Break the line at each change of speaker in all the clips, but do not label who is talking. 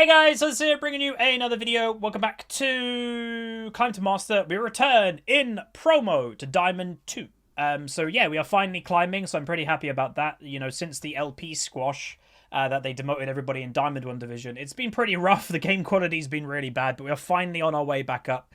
Hey guys, Huzzy here bringing you another video. Welcome back to Climb to Master. We return in promo to Diamond 2. So yeah, we are finally climbing, so I'm pretty happy about that. You know, since the LP squash that they demoted everybody in Diamond 1 division, it's been pretty rough. The game quality's been really bad, but we are finally on our way back up.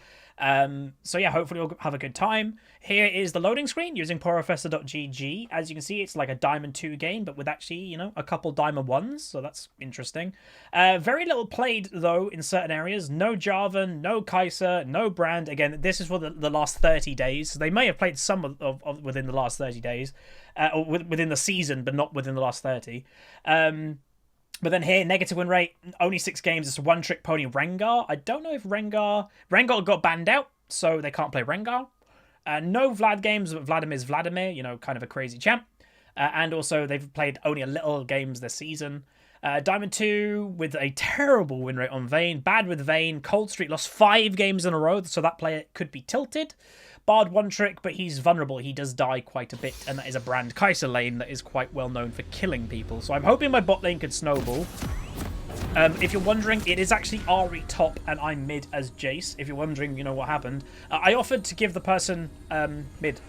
So yeah, hopefully we'll have a good time. Here is the loading screen using Professor.gg. As you can see, it's like a Diamond 2 game, but with actually, you know, a couple Diamond 1s, so that's interesting. Very little played, though, in certain areas. No Jarvan, no Kai'Sa, no Brand. Again, this is for the last 30 days. So they may have played some of within the last 30 days, or within the season, but not within the last 30. But then here, negative win rate, only 6 games. It's a one-trick pony Rengar. I don't know if Rengar got banned out, so they can't play Rengar. No Vlad games, but Vladimir's Vladimir, you know, kind of a crazy champ. And also, they've played only a little games this season. Diamond 2 with a terrible win rate on Vayne. Bad with Vayne. Cold Streak lost 5 games in a row, so that player could be tilted. Bard one trick, but he's vulnerable. He does die quite a bit, and that is a Brand Kai'Sa lane that is quite well known for killing people. So I'm hoping my bot lane could snowball. If you're wondering, it is actually Ahri top, and I'm mid as Jayce. If you're wondering, you know, what happened. I offered to give the person mid.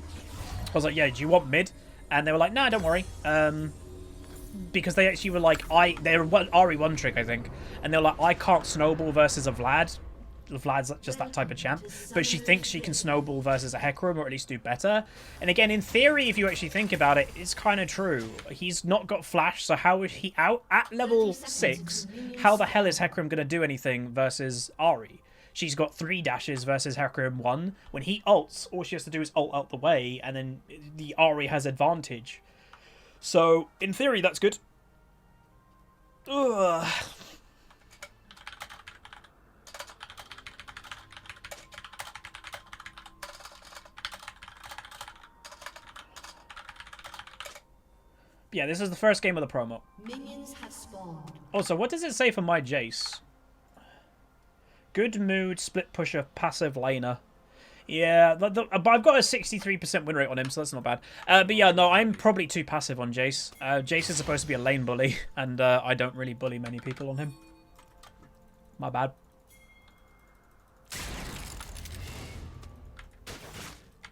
I was like, yeah, do you want mid? And they were like, nah, don't worry. Because they actually were like, they're Ahri one trick, I think. And they're like, I can't snowball versus a Vlad. Vlad's just that type of champ, but she thinks she can snowball versus a Hecarim, or at least do better. And again, in theory, if you actually think about it, it's kind of true. He's not got flash, so how is he out at level 6? How the hell is Hecarim going to do anything versus Ahri? She's got 3 dashes versus Hecarim 1. When he ults, all she has to do is ult out the way, and then the Ahri has advantage. So, in theory, that's good. Ugh. Yeah, this is the first game of the promo. Minions have spawned. Also, what does it say for my Jayce? Good mood, split pusher, passive laner. Yeah, but I've got a 63% win rate on him, so that's not bad. But yeah, no, I'm probably too passive on Jayce. Jayce is supposed to be a lane bully, and I don't really bully many people on him. My bad.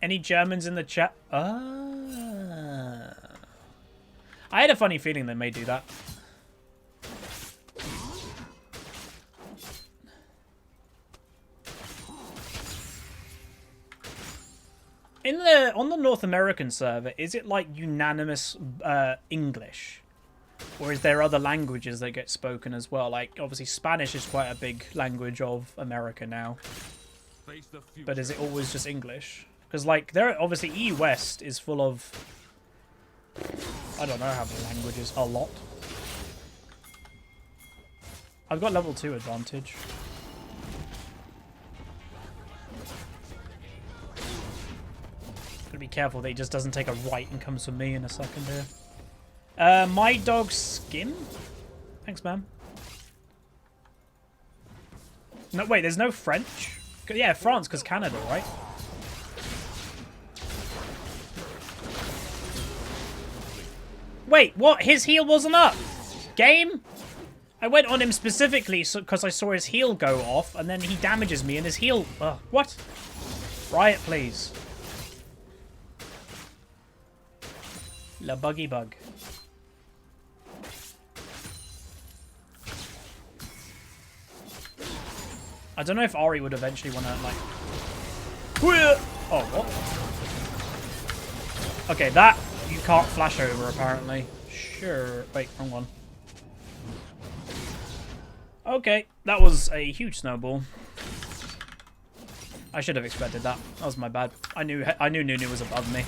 Any Germans in the chat? I had a funny feeling they may do that. On the North American server, is it like unanimous English? Or is there other languages that get spoken as well? Like, obviously Spanish is quite a big language of America now. But is it always just English? Because, like, obviously EU West is full of, I don't know how many languages. A lot. I've got level 2 advantage. Gotta be careful that he just doesn't take a right and comes for me in a second here. My dog's skin? Thanks, man. No, wait, there's no French? Yeah, France, because Canada, right? Wait, what? His heal wasn't up? Game? I went on him specifically because I saw his heal go off, and then he damages me and his heal... what? Riot, please. La buggy bug. I don't know if Ahri would eventually want to, like... Oh, what? Okay, that... You can't flash over, apparently. Sure. Wait, wrong one. Okay, that was a huge snowball. I should have expected that. That was my bad. I knew Nunu was above me.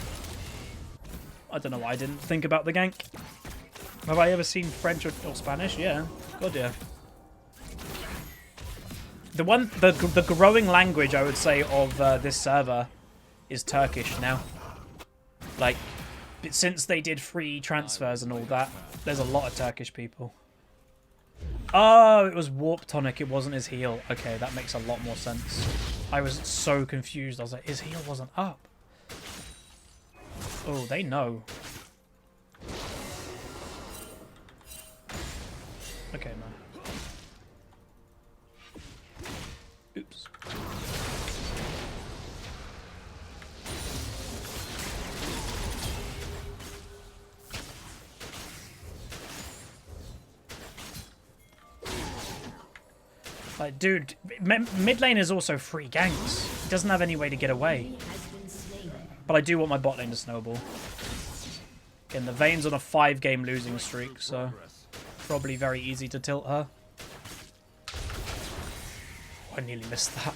I don't know why I didn't think about the gank. Have I ever seen French or Spanish? Yeah. God, yeah. The growing language, I would say, of this server is Turkish now. Like... Since they did free transfers and all that, there's a lot of Turkish people. Oh, it was Warp Tonic. It wasn't his heal. Okay, that makes a lot more sense. I was so confused. I was like, his heal wasn't up. Oh, they know. Okay, man. Like, dude, mid lane is also free ganks. He doesn't have any way to get away. But I do want my bot lane to snowball. Again, the Vayne's on a 5-game losing streak, so probably very easy to tilt her. Oh, I nearly missed that.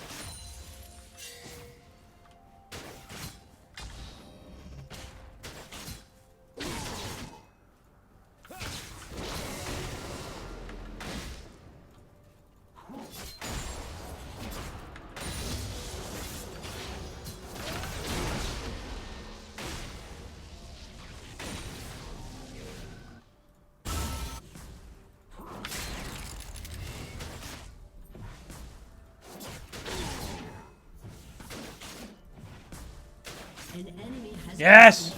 Yes!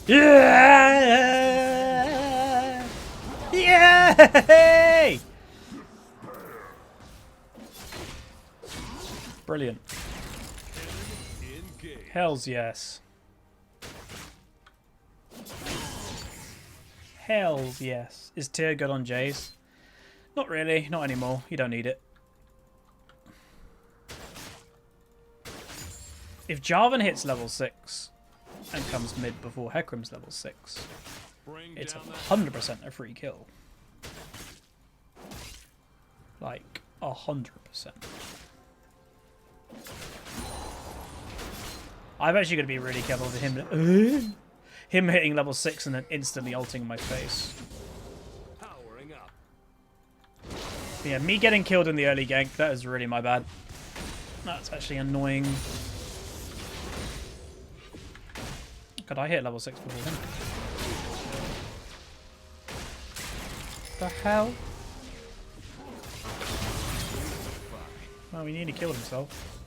Yeah! Yay! Brilliant. Hells yes. Hells yes. Is Tyr good on Jayce? Not really. Not anymore. You don't need it. If Jarvan hits level 6 and comes mid before Hecarim's level 6, it's 100% a free kill. Like, 100%. I'm actually going to be really careful with him. Him hitting level 6 and then instantly ulting my face. Yeah, me getting killed in the early gank, that is really my bad. That's actually annoying. Could I hit level 6 before him? The hell? Well, we nearly killed himself.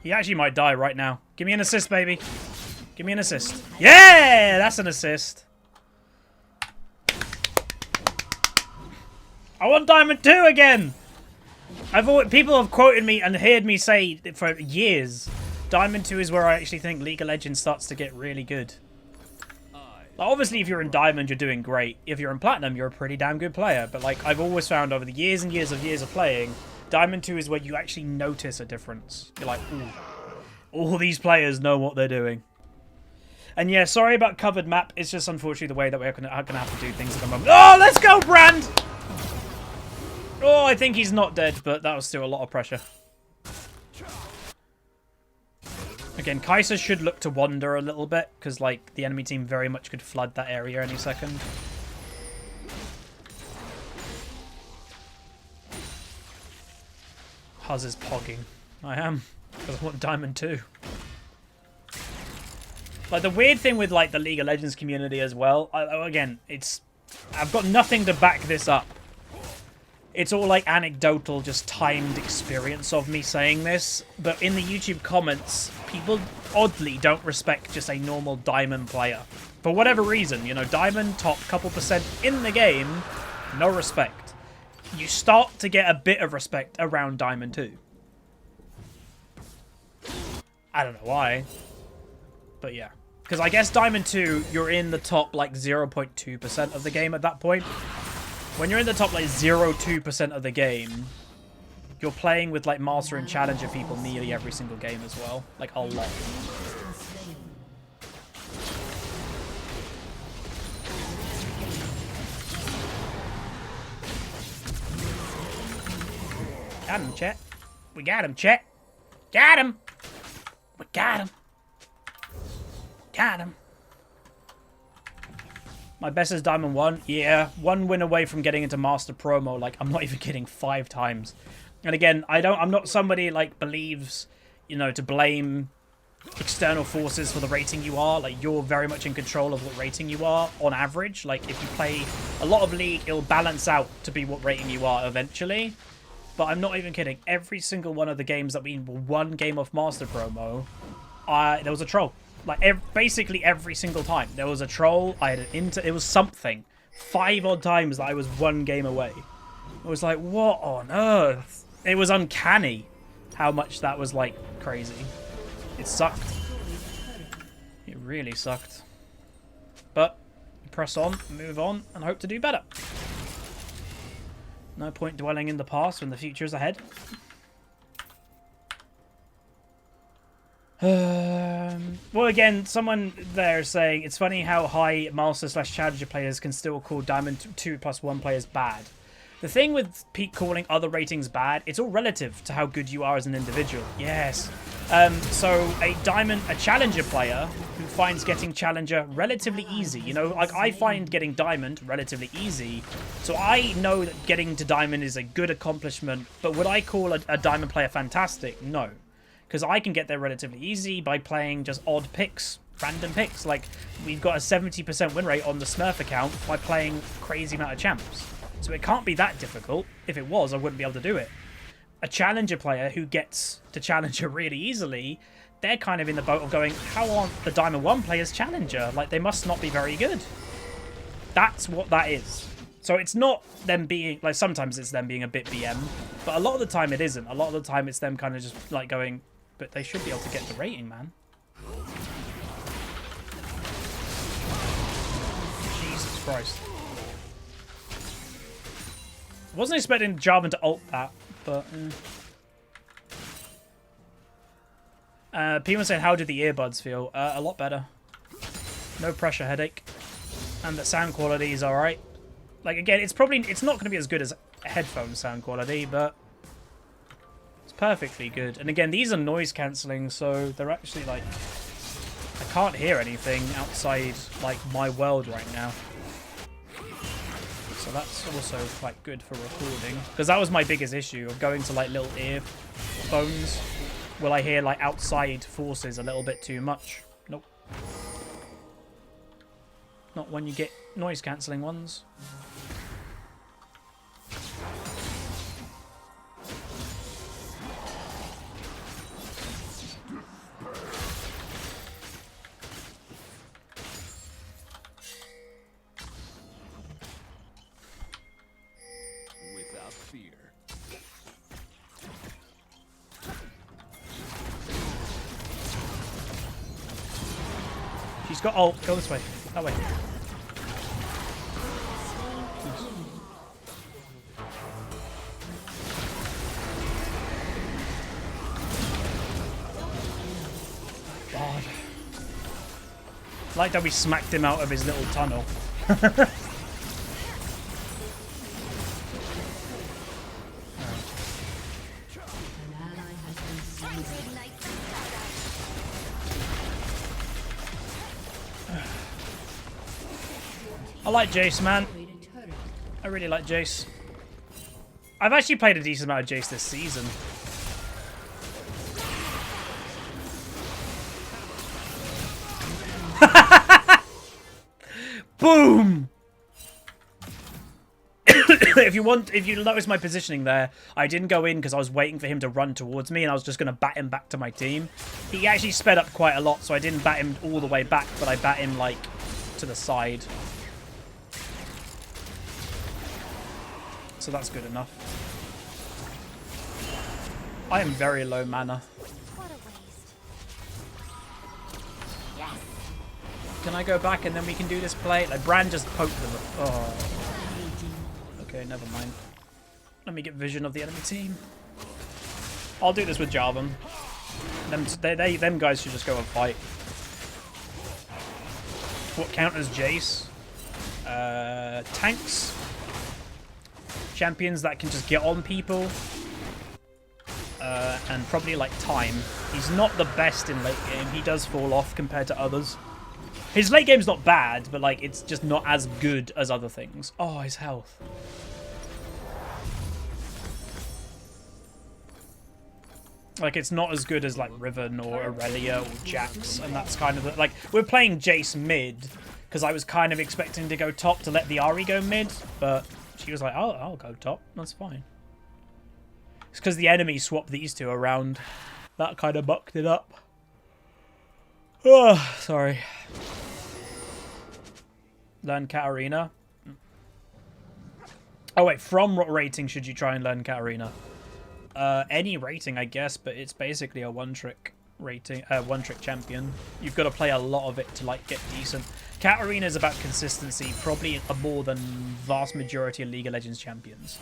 He actually might die right now. Give me an assist, baby. Give me an assist. Yeah! That's an assist. I want Diamond 2 again! People have quoted me and heard me say for years, Diamond 2 is where I actually think League of Legends starts to get really good. Like, obviously, if you're in Diamond, you're doing great. If you're in Platinum, you're a pretty damn good player. But like, I've always found over the years and years of playing, Diamond 2 is where you actually notice a difference. You're like, ooh, all these players know what they're doing. And yeah, sorry about covered map. It's just unfortunately the way that we're gonna have to do things at the moment. Oh, let's go, Brand! Oh, I think he's not dead, but that was still a lot of pressure. Again, Kai'Sa should look to wander a little bit, because like the enemy team very much could flood that area any second. Huz is pogging. I am, because I want Diamond 2. Like, the weird thing with like the League of Legends community as well, again, I've got nothing to back this up. It's all like anecdotal, just timed experience of me saying this. But in the YouTube comments, people oddly don't respect just a normal Diamond player. For whatever reason, you know, Diamond top couple percent in the game, no respect. You start to get a bit of respect around Diamond 2. I don't know why. But yeah. Because I guess Diamond 2, you're in the top like 0.2% of the game at that point. When you're in the top like 0.2% of the game, you're playing with like Master and Challenger people nearly every single game as well. Like a lot. Got him, chat. We got him, chat. Got him. We got him. Got him. My best is Diamond 1. Yeah, 1 win away from getting into Master Promo. Like, I'm not even kidding, 5 times. And again, I'm not somebody, like, believes, you know, to blame external forces for the rating you are. Like, you're very much in control of what rating you are on average. Like, if you play a lot of League, it'll balance out to be what rating you are eventually. But I'm not even kidding. Every single one of the games that we won game of Master Promo, there was a troll. Like, basically every single time. There was a troll, I had an it was something. 5 odd times that I was 1 game away. I was like, what on earth? It was uncanny how much that was, like, crazy. It sucked. It really sucked. But, press on, move on, and hope to do better. No point dwelling in the past when the future is ahead. Well, again, someone there is saying it's funny how high Master/Challenger players can still call Diamond 2+1 players bad. The thing with Pete calling other ratings bad, it's all relative to how good you are as an individual. Yes. So a Challenger player who finds getting Challenger relatively easy, you know, like I find getting Diamond relatively easy. So I know that getting to Diamond is a good accomplishment, but would I call a Diamond player fantastic? No. Because I can get there relatively easy by playing just odd picks, random picks. Like, we've got a 70% win rate on the Smurf account by playing crazy amount of champs. So it can't be that difficult. If it was, I wouldn't be able to do it. A Challenger player who gets to Challenger really easily, they're kind of in the boat of going, how aren't the Diamond 1 players Challenger? Like, they must not be very good. That's what that is. So it's not them being, like, sometimes it's them being a bit BM, but a lot of the time it isn't. A lot of the time it's them kind of just, like, going, but they should be able to get the rating, man. Jesus Christ. Wasn't expecting Jarvan to ult that, but... People saying, how did the earbuds feel? A lot better. No pressure headache. And the sound quality is alright. Like, again, it's not going to be as good as headphone sound quality, but... it's perfectly good. And again, these are noise cancelling, so they're actually, like... I can't hear anything outside, like, my world right now. So that's also quite good for recording. Because that was my biggest issue of going to, like, little earphones. Will I hear, like, outside forces a little bit too much? Nope. Not when you get noise cancelling ones. She's got ult. Go this way. That way. God. Like that we smacked him out of his little tunnel. I like Jayce, man. I really like Jayce. I've actually played a decent amount of Jayce this season. Boom! If you notice my positioning there, I didn't go in because I was waiting for him to run towards me and I was just going to bat him back to my team. He actually sped up quite a lot, so I didn't bat him all the way back, but I bat him, like, to the side. So that's good enough. I am very low mana. Can I go back and then we can do this play? Like, Brand just poked them. Oh. Okay, never mind. Let me get vision of the enemy team. I'll do this with Jarvan. Them guys should just go and fight. What counters Jayce? Tanks. Champions that can just get on people. And probably, like, time. He's not the best in late game. He does fall off compared to others. His late game's not bad, but, like, it's just not as good as other things. Oh, his health. Like, it's not as good as, like, Riven or Aurelia or Jax, and that's kind of the, like, we're playing Jayce mid, because I was kind of expecting to go top to let the Ahri go mid, but she was like, oh, I'll go top, that's fine. It's because the enemy swapped these two around. That kind of mucked it up. Oh, sorry. Learn Katarina. Oh, wait, from what rating should you try and learn Katarina? Any rating, I guess, but it's basically a one-trick rating, one-trick champion. You've got to play a lot of it to, like, get decent. Katarina is about consistency, probably more than vast majority of League of Legends champions.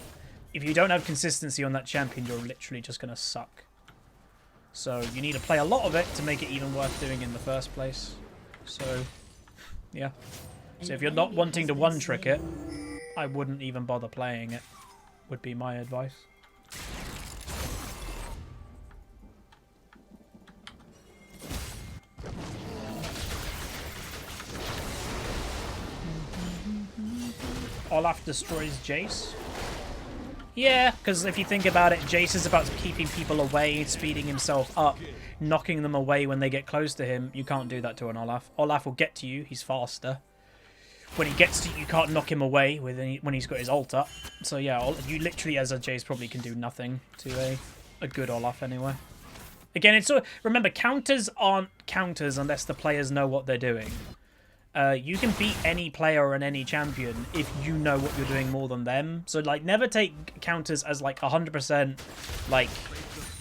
if you don't have consistency on that champion, you're literally just going to suck. So you need to play a lot of it to make it even worth doing in the first place. So, yeah. So if you're not wanting to one-trick it, I wouldn't even bother playing it, would be my advice. Olaf destroys Jayce. Yeah, because if you think about it, Jayce is about keeping people away, speeding himself up, knocking them away when they get close to him. You can't do that to an Olaf. Olaf will get to you. He's faster. When he gets to you, you can't knock him away when he's got his ult up. So yeah, you literally, as a Jayce, probably can do nothing to a good Olaf anyway. Again, it's remember, counters aren't counters unless the players know what they're doing. You can beat any player and any champion if you know what you're doing more than them. So, like, never take counters as, like, 100%, like,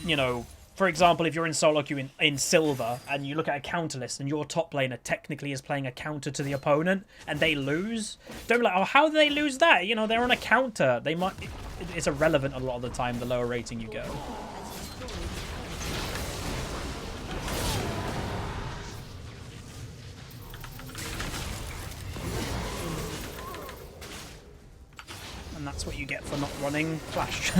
you know, for example, if you're in solo queue in silver and you look at a counter list and your top laner technically is playing a counter to the opponent and they lose, don't be like, oh, how do they lose that? You know, they're on a counter. They might... It's irrelevant a lot of the time, the lower rating you go. And that's what you get for not running Flash.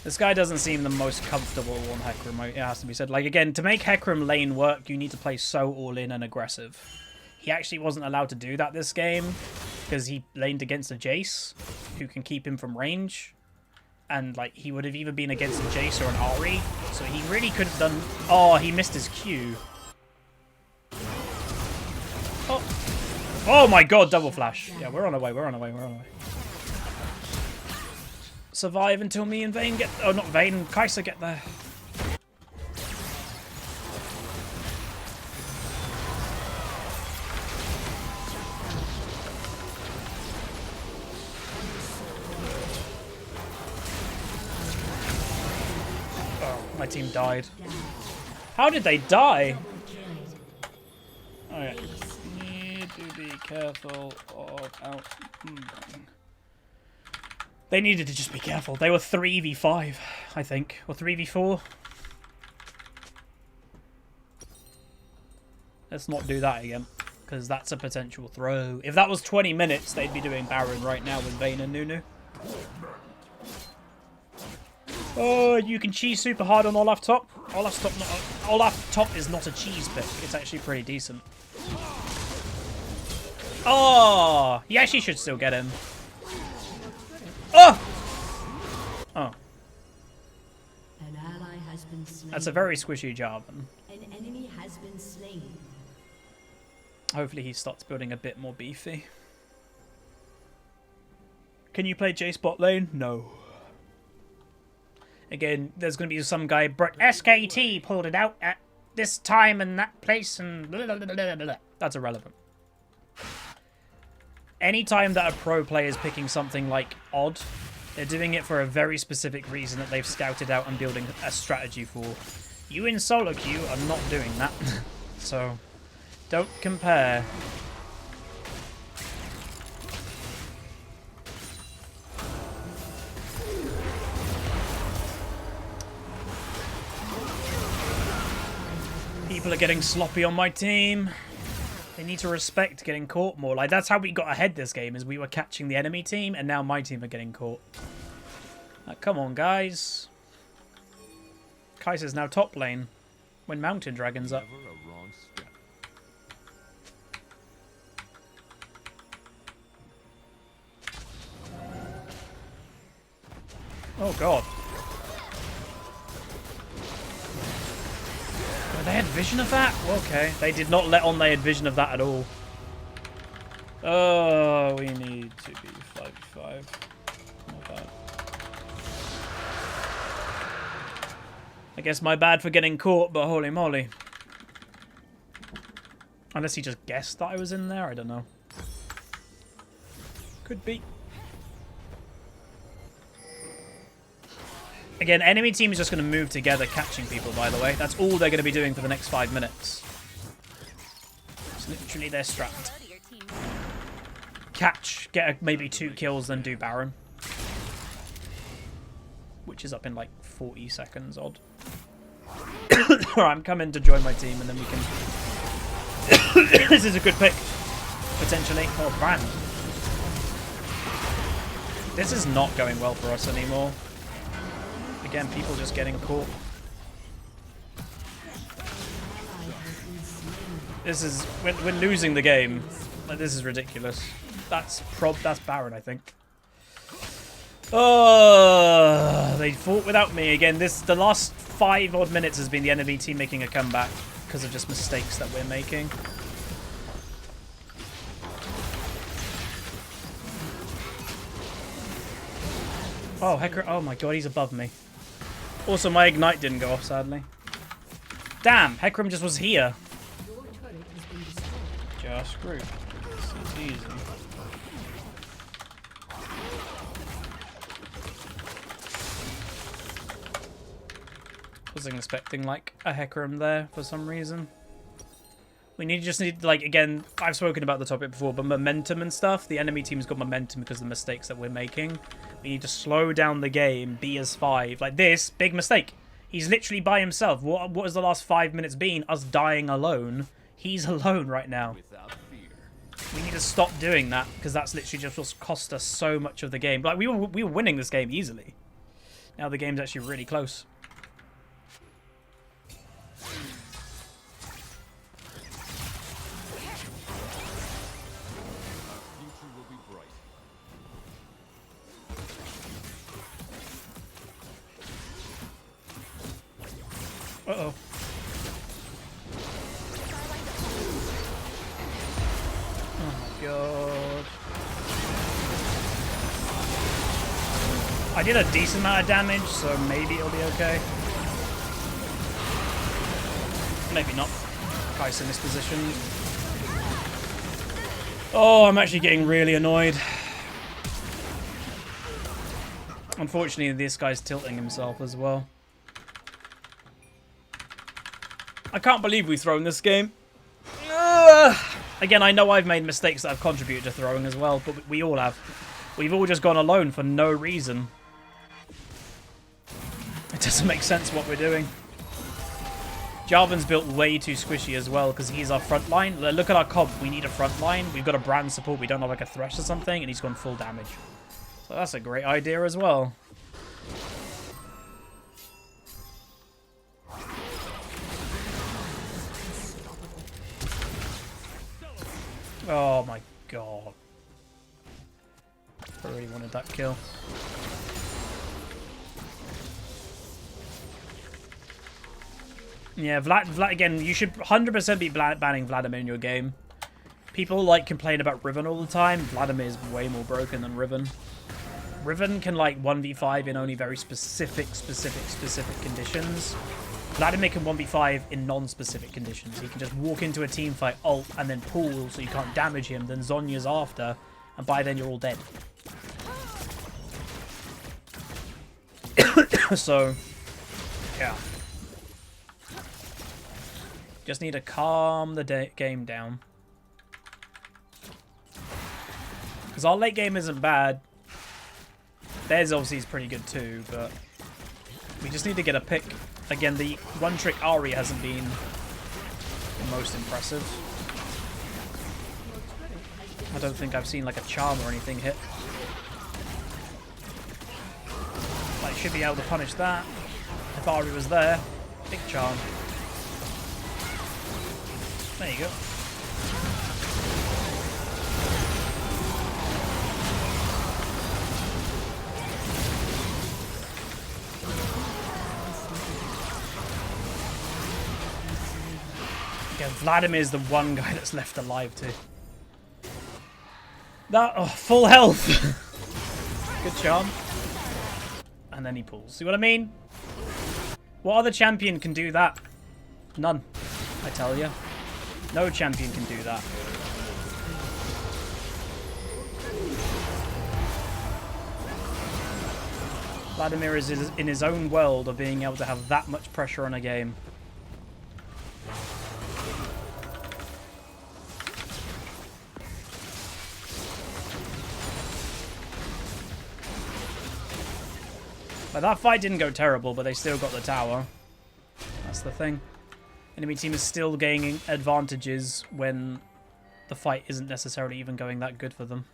This guy doesn't seem the most comfortable on Hecarim, it has to be said. Like, again, to make Hecarim lane work, you need to play so all-in and aggressive. He actually wasn't allowed to do that this game, because he laned against a Jayce, who can keep him from range. And, like, he would have either been against a Jayce or an Ahri, so he really could have done... Oh, he missed his Q. Oh. Oh my god, double flash. Yeah, we're on our way, we're on our way, we're on our way. Survive until me and Vayne get... Oh, not Vayne, Kai'Sa get there. Oh, my team died. How did they die? Okay. To be careful of outnumbering. They needed to just be careful. They were 3v5, I think, or 3v4. Let's not do that again, because that's a potential throw. If that was 20 minutes, they'd be doing Baron right now with Vayne and Nunu. Oh, you can cheese super hard on Olaf top. Olaf top is not a cheese pick. It's actually pretty decent. Oh, he actually should still get him. Oh! Oh.
An ally has been slain.
That's a very squishy job.
An enemy has been slain.
Hopefully he starts building a bit more beefy. Can you play Jayce bot lane? No. Again, there's going to be some guy, SKT pulled it out at this time and that place and blah, blah, blah, blah, blah. That's irrelevant. Anytime that a pro player is picking something like odd, they're doing it for a very specific reason that they've scouted out and building a strategy for. You in solo queue are not doing that. So, don't compare. People are getting sloppy on my team. They need to respect getting caught more. Like, that's how we got ahead this game, is we were catching the enemy team, and now my team are getting caught. Like, come on, guys. Kai'Sa's now top lane when Mountain Dragon's up. Oh, God. They had vision of that? Okay. They did not let on they had vision of that at all. Oh, we need to be 5v5. Not bad. I guess my bad for getting caught, but holy moly. Unless he just guessed that I was in there, I don't know. Could be. Again, enemy team is just going to move together catching people, by the way. That's all they're going to be doing for the next 5 minutes. It's literally their strat. catch, get maybe 2 kills, then do Baron. Which is up in like 40 seconds odd. Alright, I'm coming to join my team and then we can... This is a good pick. Potentially. Oh, Brand. This is not going well for us anymore. Again, people just getting caught. This is... We're losing the game. Like, this is ridiculous. That's Baron, I think. Oh, they fought without me again. The last 5 odd minutes has been the enemy team making a comeback because of just mistakes that we're making. Oh, Hecker! Oh my god, he's above me. Also, my ignite didn't go off, sadly. Damn, Hecarim just was here. Just screwed. It's easy. Wasn't expecting like a Hecarim there for some reason. We just need like, again, I've spoken about the topic before, but momentum and stuff. The enemy team's got momentum because of the mistakes that we're making. We need to slow down the game, be as 5. Like this, big mistake. He's literally by himself. What has the last 5 minutes been? Us dying alone. He's alone right now. We need to stop doing that because that's literally just what's cost us so much of the game. Like we were winning this game easily. Now the game's actually really close. Uh-oh. Oh my god. I did a decent amount of damage, so maybe it'll be okay. Maybe not. Kai's in this position. Oh, I'm actually getting really annoyed. Unfortunately, this guy's tilting himself as well. I can't believe we've thrown this game. Again, I know I've made mistakes that have contributed to throwing as well, but we all have. We've all just gone alone for no reason. It doesn't make sense what we're doing. Jarvan's built way too squishy as well because he's our front line. Look at our comp. We need a front line. We've got a brand support. We don't have like a Thresh or something, and he's gone full damage. So that's a great idea as well. Oh my god. I really wanted that kill. Yeah, Vlad again, you should 100% be banning Vladimir in your game. People like complain about Riven all the time. Vladimir is way more broken than Riven. Riven can like 1v5 in only very specific conditions. Vladimir can 1v5 in non-specific conditions. He can just walk into a team fight, ult, and then pull so you can't damage him. Then Zhonya's after, and by then you're all dead. So, yeah. Just need to calm the game down. Because our late game isn't bad. Theirs obviously is pretty good too, but we just need to get a pick. Again, the one-trick Ahri hasn't been the most impressive. I don't think I've seen like a charm or anything hit. Like, should be able to punish that. If Ahri was there, big charm. There you go. Yeah, Vladimir's the one guy that's left alive too. That, oh, full health. Good charm. And then he pulls. See what I mean? What other champion can do that? None, I tell you. No champion can do that. Vladimir is in his own world of being able to have that much pressure on a game. But that fight didn't go terrible, but they still got the tower. That's the thing. Enemy team is still gaining advantages when the fight isn't necessarily even going that good for them.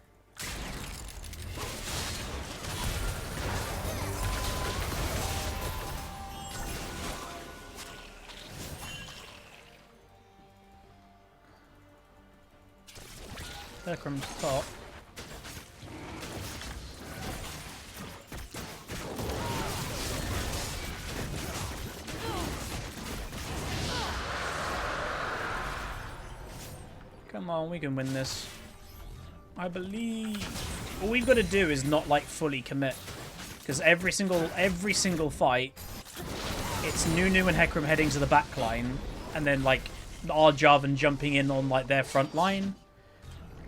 Hecarim's top. Come on, we can win this. I believe. All we've got to do is not like fully commit, because every single fight, it's Nunu and Hecarim heading to the back line, and then like our Jarvan jumping in on like their front line.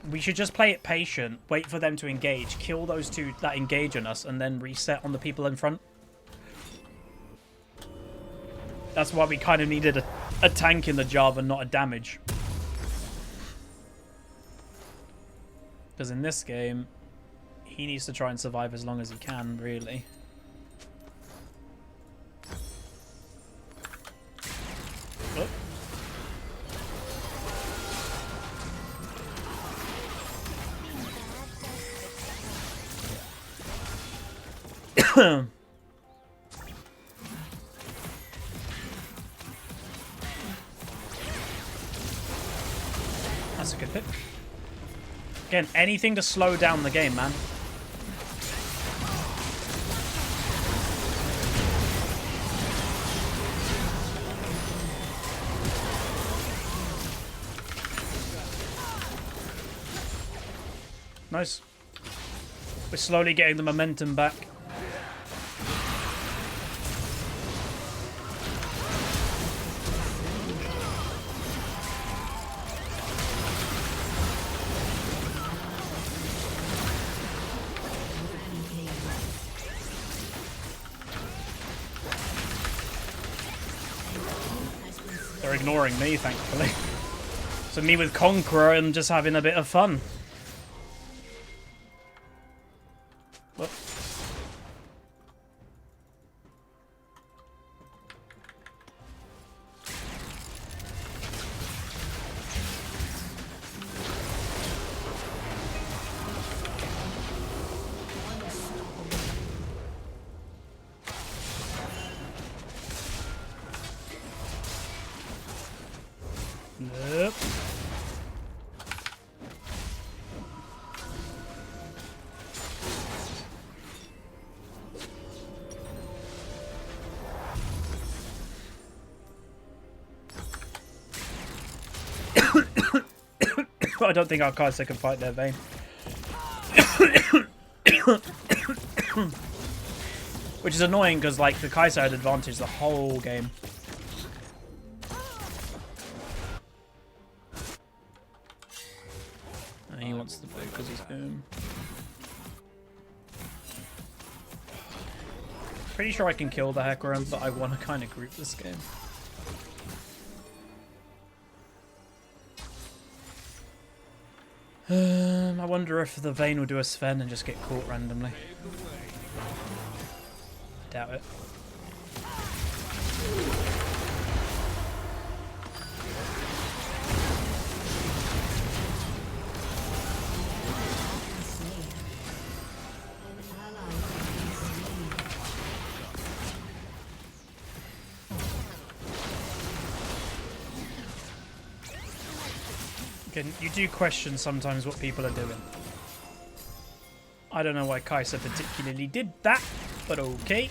We should just play it patient, wait for them to engage, kill those two that engage on us, and then reset on the people in front. That's why we kind of needed a tank in the Jarvan, not a damage. Because in this game, he needs to try and survive as long as he can, really. Oh. That's a good pick. Again, anything to slow down the game, man. Nice. We're slowly getting the momentum back. They're ignoring me, thankfully. So me with Conqueror and just having a bit of fun. Whoop. Nope. I don't think our Kai'Sa can fight their Vayne. Which is annoying because like the Kai'Sa had advantage the whole game. He wants the boot because he's boom. Pretty sure I can kill the Hecarim, but I want to kind of group this game. I wonder if the Vayne will do a Sven and just get caught randomly. Doubt it. Again, you do question sometimes what people are doing. I don't know why Kai'Sa particularly did that, but okay.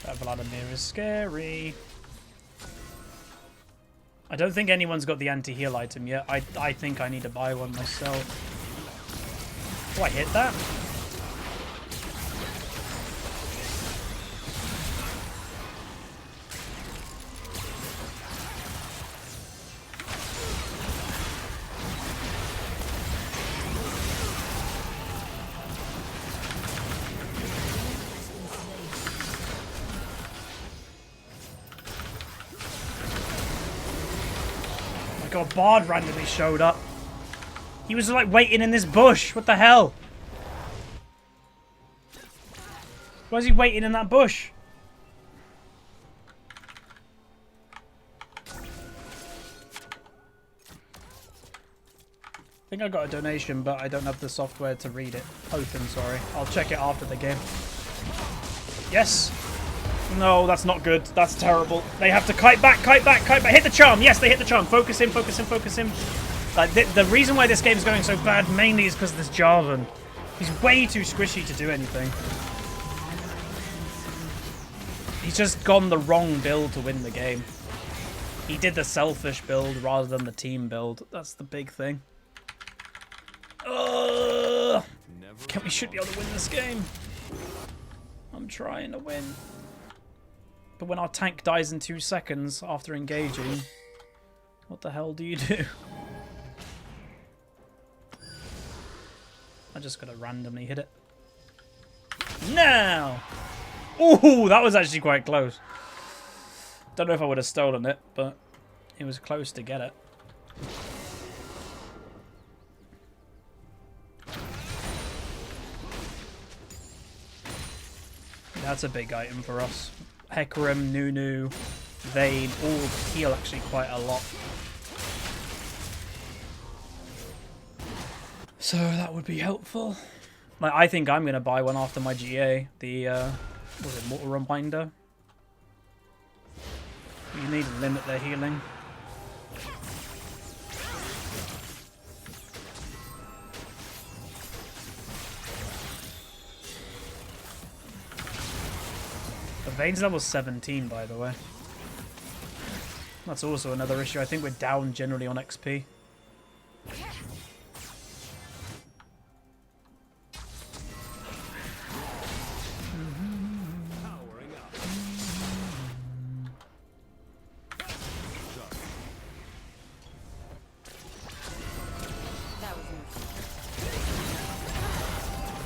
That Vladimir is scary. I don't think anyone's got the anti-heal item yet. I think I need to buy one myself. Oh, I hit that? god, Bard randomly showed up. He was like waiting in this bush. What the hell? Why is he waiting in that bush? I think I got a donation, but I don't have the software to read it. Open, sorry. I'll check it after the game. Yes. No, that's not good. That's terrible. They have to kite back, kite back, kite back. Hit the charm. Yes, they hit the charm. Focus him, focus him, focus him. Like, the reason why this game's going so bad mainly is because of this Jarvan. He's way too squishy to do anything. He's just gone the wrong build to win the game. He did the selfish build rather than the team build. That's the big thing. We should be able to win this game. I'm trying to win. But when our tank dies in 2 seconds after engaging, what the hell do you do? I just gotta randomly hit it. Now! Ooh, that was actually quite close. Don't know if I would have stolen it, but it was close to get it. That's a big item for us. Hecarim, Nunu, Vayne, all heal actually quite a lot. So that would be helpful. Like, I think I'm going to buy one after my GA. The, was it Mortal Reminder? You need to limit their healing. Vayne's level 17, by the way. That's also another issue. I think we're down generally on XP.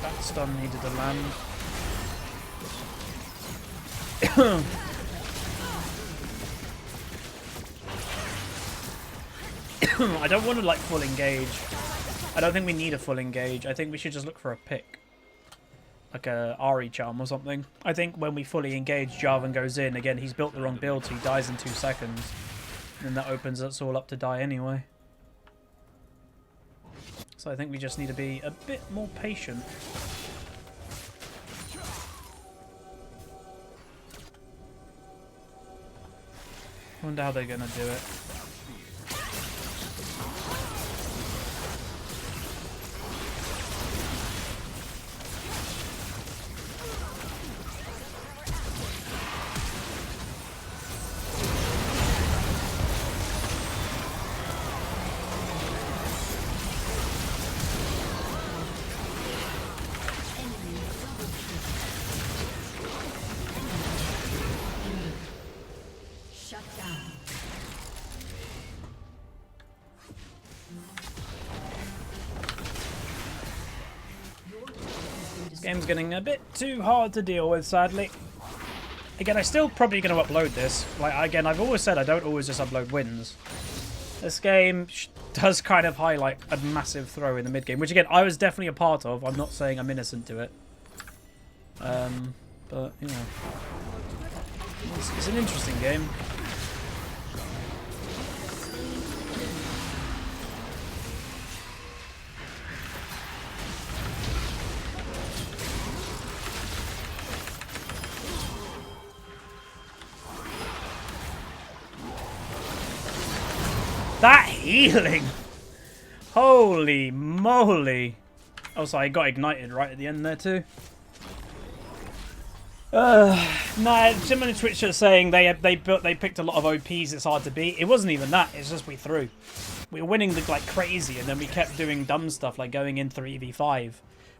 That stun needed to land. I don't want to like full engage. I don't think we need a full engage. I think we should just look for a pick. Like a Ari charm or something. I think when we fully engage, Jarvan goes in. Again, he's built the wrong build, so he dies in 2 seconds. And that opens us all up to die anyway. So I think we just need to be a bit more patient. I wonder how they're going to do it. Game's getting a bit too hard to deal with, sadly. Again, I'm still probably going to upload this. Like, again, I've always said I don't always just upload wins. This game does kind of highlight a massive throw in the mid game, which again, I was definitely a part of. I'm not saying I'm innocent to it. But, you know, it's an interesting game. That healing! Holy moly! Oh, sorry, I got ignited right at the end there too. No, someone in Twitch is saying they picked a lot of OPs it's hard to beat. It wasn't even that. It's just we threw. We were winning like crazy, and then we kept doing dumb stuff like going in 3v5.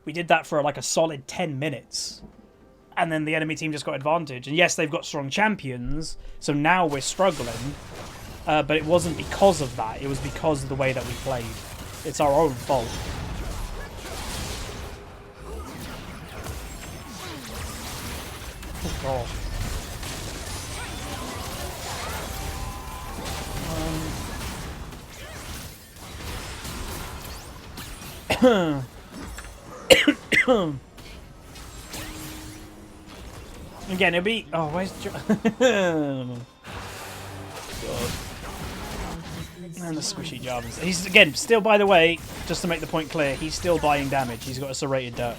We did that for like a solid 10 minutes. And then the enemy team just got advantage. And yes, they've got strong champions, so now we're struggling. But it wasn't because of that. It was because of the way that we played. It's our own fault. Oh, God. Again, it'll be... Oh, where's... God. And the squishy Jarvans. He's, again, still, by the way, just to make the point clear, he's still buying damage. He's got a serrated dirt.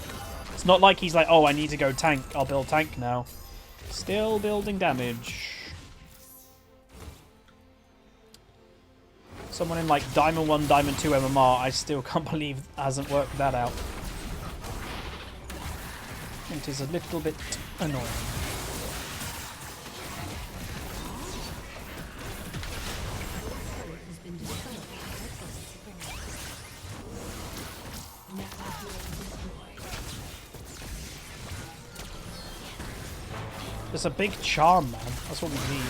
It's not like he's like, oh, I need to go tank. I'll build tank now. Still building damage. Someone in, like, Diamond 1, Diamond 2 MMR, I still can't believe hasn't worked that out. It is a little bit annoying. Just a big charm, man. That's what we need.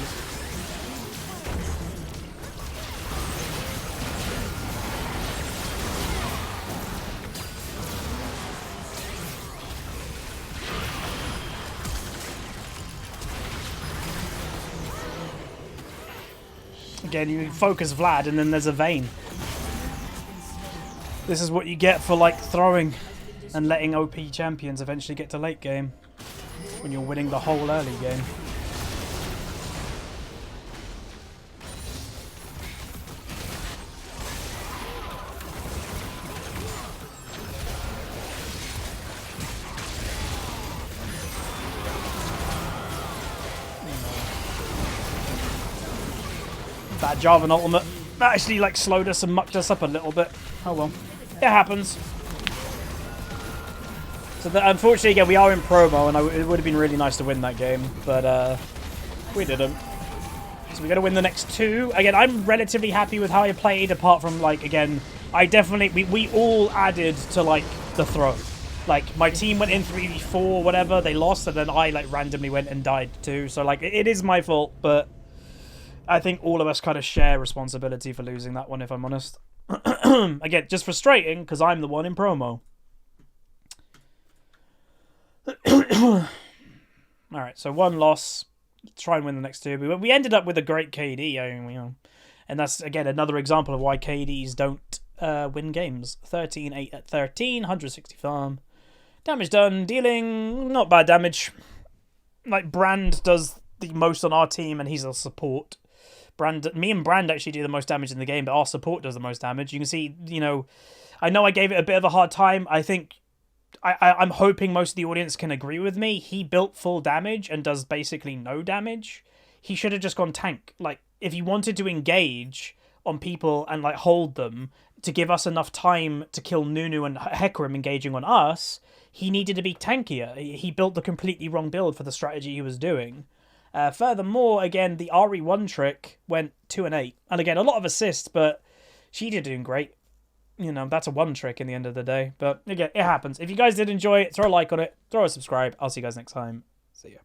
Again, you focus Vlad and then there's a Vayne. This is what you get for, like, throwing and letting OP champions eventually get to late game. When you're winning the whole early game. That Jarvan ultimate that actually like slowed us and mucked us up a little bit. Oh well. It happens. So unfortunately, again, we are in promo, and it would have been really nice to win that game, but we didn't. So we got to win the next two. Again, I'm relatively happy with how I played, apart from, like, again, I definitely... We all added to, like, the throw. Like, my team went in 3v4, whatever, they lost, and then I, like, randomly went and died too. So, like, it is my fault, but I think all of us kind of share responsibility for losing that one, if I'm honest. Again, just frustrating, because I'm the one in promo. Alright, so one loss. Try and win the next two. We ended up with a great KD, and that's, again, another example of why KDs don't win games. 13-8 at 13, 160 farm. Damage done, dealing not bad damage. Like, Brand does the most on our team, and he's a support. Me and Brand actually do the most damage in the game, but our support does the most damage. You can see, I know I gave it a bit of a hard time. I think I'm hoping most of the audience can agree with me. He built full damage and does basically no damage. He should have just gone tank. Like, if he wanted to engage on people and, like, hold them to give us enough time to kill Nunu and Hecarim engaging on us, he needed to be tankier. He built the completely wrong build for the strategy he was doing. Furthermore, again, the RE1 trick went 2 and 8. And again, a lot of assists, but she did doing great. That's a one trick in the end of the day. But again, it happens. If you guys did enjoy it, throw a like on it, throw a subscribe. I'll see you guys next time. See ya.